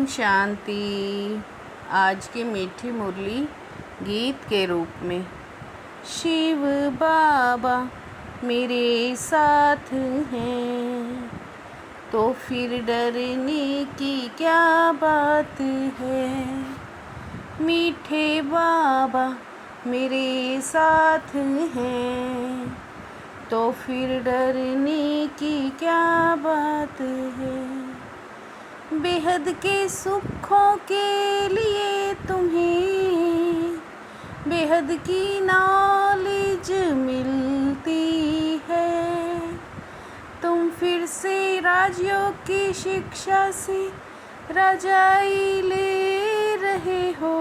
ओम शांति। आज की मीठी मुरली गीत के रूप में। शिव बाबा मेरे साथ हैं तो फिर डरने की क्या बात है। मीठे बाबा मेरे साथ हैं तो फिर डरने की क्या बात है। बेहद के सुखों के लिए तुम्हें बेहद की नॉलेज मिलती है। तुम फिर से राजयोग की शिक्षा से राजाई ले रहे हो।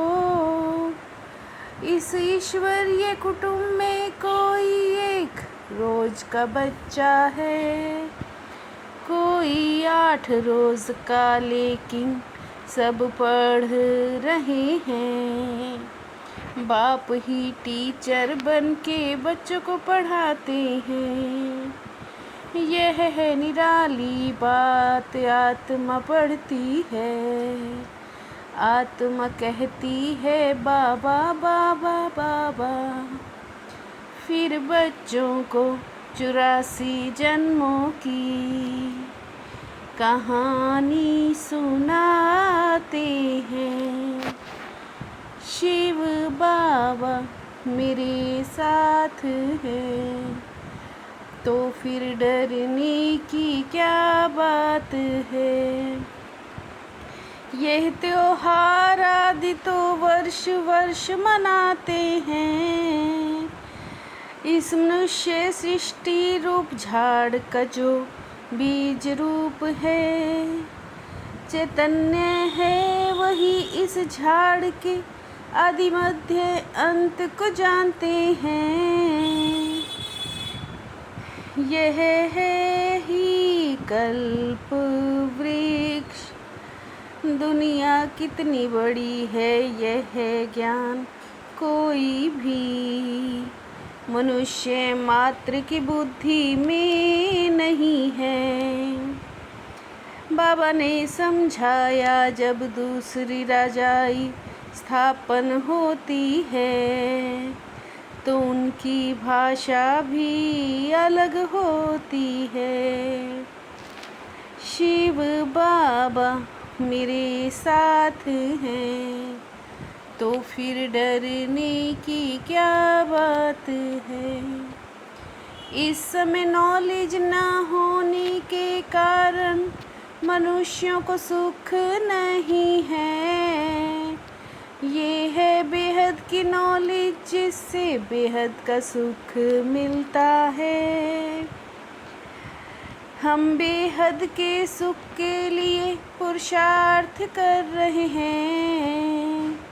इस ईश्वरीय कुटुंब में कोई एक रोज का बच्चा है, कोई 8 रोज का, लेकिन सब पढ़ रहे हैं। बाप ही टीचर बन के बच्चों को पढ़ाते हैं। यह है निराली बात, आत्मा पढ़ती है। आत्मा कहती है बाबा बाबा बाबा। फिर बच्चों को 84 जन्मों की कहानी सुनाते हैं। शिव बाबा मेरे साथ हैं तो फिर डरने की क्या बात है। यह त्योहार आदि तो वर्ष वर्ष मनाते हैं। इस मनुष्य सृष्टि रूप झाड़ का जो बीज रूप है, चैतन्य है वही इस झाड़ के आदि मध्य अंत को जानते हैं। यह है ही कल्प वृक्ष। दुनिया कितनी बड़ी है यह है ज्ञान कोई भी मनुष्य मात्र की बुद्धि में नहीं है। बाबा ने समझाया जब दूसरी राजाई स्थापन होती है तो उनकी भाषा भी अलग होती है। शिव बाबा मेरे साथ हैं तो फिर डरने की क्या बात है। इस समय नॉलेज न होने के कारण मनुष्यों को सुख नहीं है। ये है बेहद की नॉलेज जिससे बेहद का सुख मिलता है। हम बेहद के सुख के लिए पुरुषार्थ कर रहे हैं।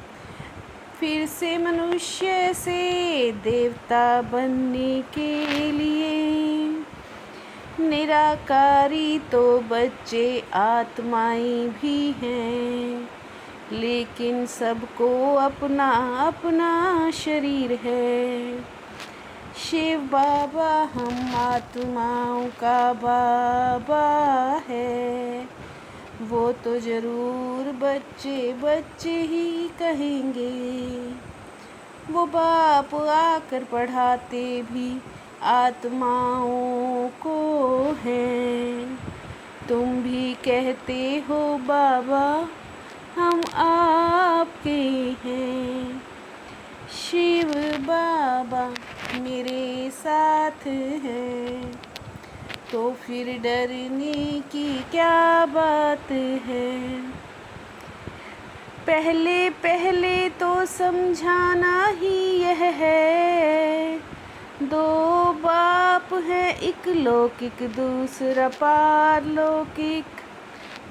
फिर से मनुष्य से देवता बनने के लिए। निराकारी तो बच्चे आत्माएं भी हैं, लेकिन सबको अपना अपना शरीर है। शिव बाबा हम आत्माओं का बाबा है। वो तो ज़रूर बच्चे बच्चे ही कहेंगे। वो बाप आकर पढ़ाते भी आत्माओं को हैं। तुम भी कहते हो बाबा हम आपके हैं। शिव बाबा मेरे साथ हैं तो फिर डरने की क्या बात है। पहले पहले तो समझाना ही यह है। 2 बाप है, एक लौकिक दूसरा पारलौकिक।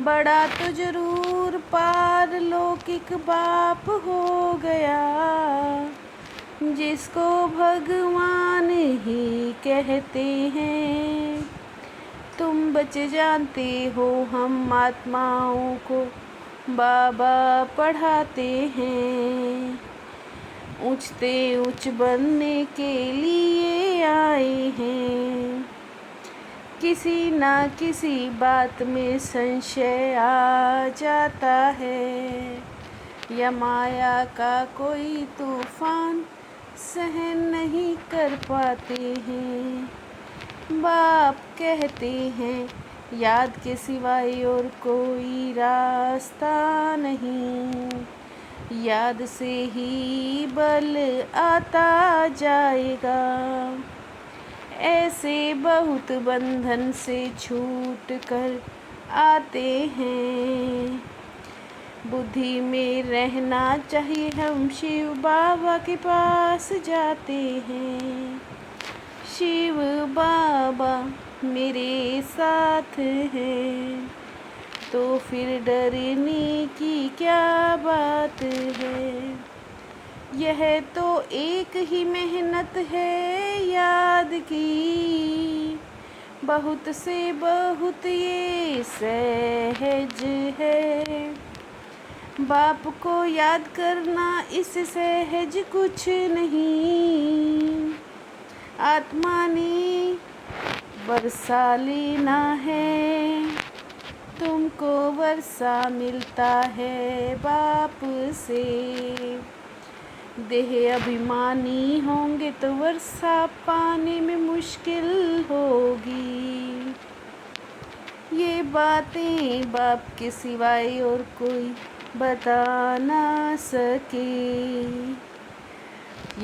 बड़ा तो जरूर पारलौकिक बाप हो गया जिसको भगवान ही कहते हैं। तुम बच्चे जानते हो हम आत्माओं को बाबा पढ़ाते हैं। ऊंचते ऊंच बनने के लिए आए हैं। किसी ना किसी बात में संशय आ जाता है, या माया का कोई तूफान सहन नहीं कर पाते हैं। बाप कहते हैं याद के सिवाय और कोई रास्ता नहीं, याद से ही बल आता जाएगा। ऐसे बहुत बंधन से छूट कर आते हैं, बुद्धि में रहना चाहिए, हम शिव बाबा के पास जाते हैं। शिव बाबा मेरे साथ हैं, तो फिर डरने की क्या बात है। यह तो एक ही मेहनत है याद की, बहुत से बहुत ये सहज है। बाप को याद करना इस सहज कुछ नहीं, आत्मा ने वर्षा लेना है, तुमको वर्षा मिलता है बाप से। देह अभिमानी होंगे तो वर्षा पाने में मुश्किल होगी। ये बातें बाप के सिवाय और कोई बता ना सके।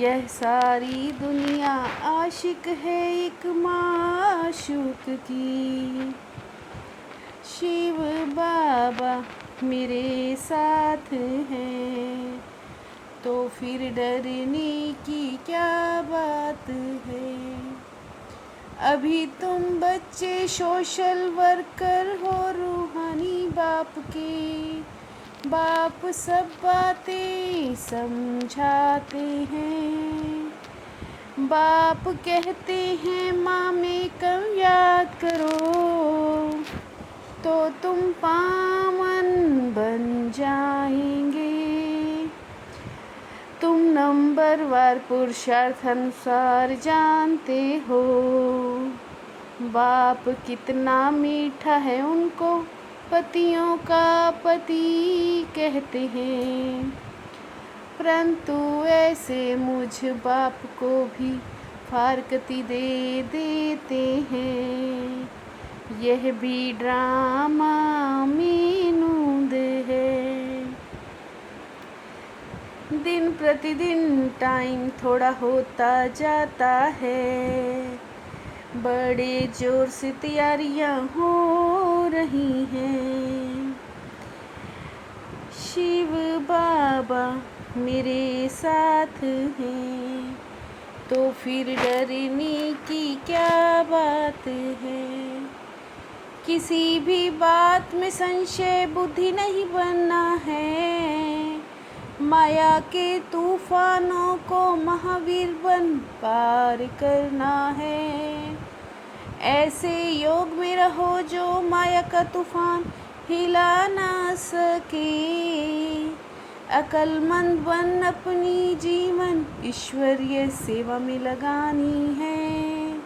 यह सारी दुनिया आशिक है एक माशूक की। शिव बाबा मेरे साथ हैं, तो फिर डरने की क्या बात है। अभी तुम बच्चे सोशल वर्कर हो रूहानी बाप के, बाप सब बातें समझाते हैं। बाप कहते हैं माँ में कम याद करो, तो तुम पावन बन जाएंगे। तुम नंबरवार पुरुषार्थ अनुसार जानते हो, बाप कितना मीठा है, उनको पतियों का पति कहते हैं। परंतु ऐसे मुझ बाप को भी फारकती दे देते हैं। यह भी ड्रामा में नूंद है। दिन प्रतिदिन टाइम थोड़ा होता जाता है, बड़े जोर से तैयारियां हो रही हैं। शिव बाबा मेरे साथ हैं, तो फिर डरने की क्या बात है। किसी भी बात में संशय बुद्धि नहीं बनना है, माया के तूफानों को महावीर बन पार करना है। ऐसे योग में रहो जो माया का तूफान हिला ना सके। अक्लमंद बन अपनी जीवन ईश्वरीय सेवा में लगानी है।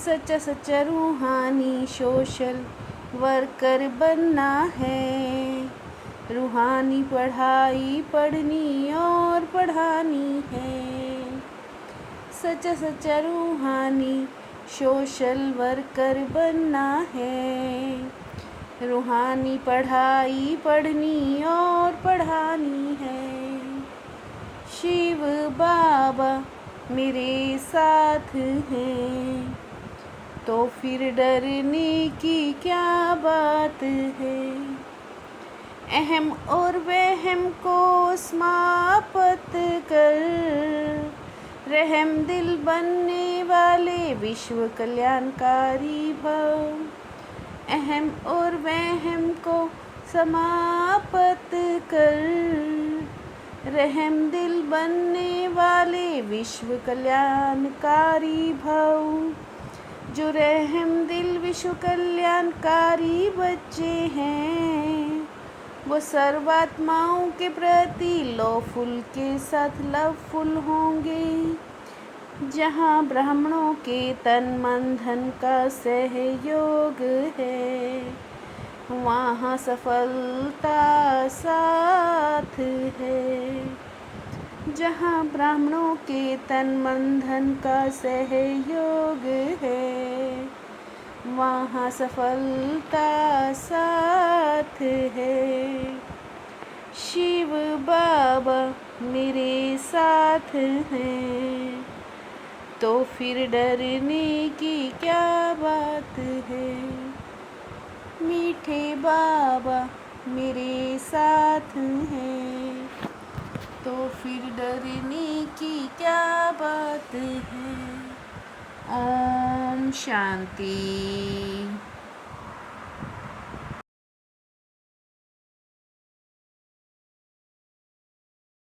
सच्चा सच्चा रूहानी सोशल वर्कर बनना है। रूहानी पढ़ाई पढ़नी और पढ़ानी है। सच्चा सच्चा रूहानी सोशल वर्कर बनना है। रूहानी पढ़ाई पढ़नी और पढ़ानी है। शिव बाबा मेरे साथ हैं, तो फिर डरने की क्या बात है। अहम और वहम को समाप्त कर, रहम दिल बनने वाले विश्व कल्याणकारी भव। अहम और वहम को समाप्त कर, रहम दिल बनने वाले विश्व कल्याणकारी भव। जो रहम दिल विश्व कल्याणकारी बच्चे हैं, वो सर्वात्माओं के प्रति लवफुल के साथ लवफुल होंगे। जहाँ ब्राह्मणों के तन मन धन का सहयोग है, वहाँ सफलता साथ है। जहाँ ब्राह्मणों के तन मन धन का सहयोग है, वहाँ सफलता साथ है। शिव बाबा मेरे साथ हैं, तो फिर डरने की क्या बात है। मीठे बाबा मेरे साथ हैं, तो फिर डरने की क्या बात है। ओम शांति।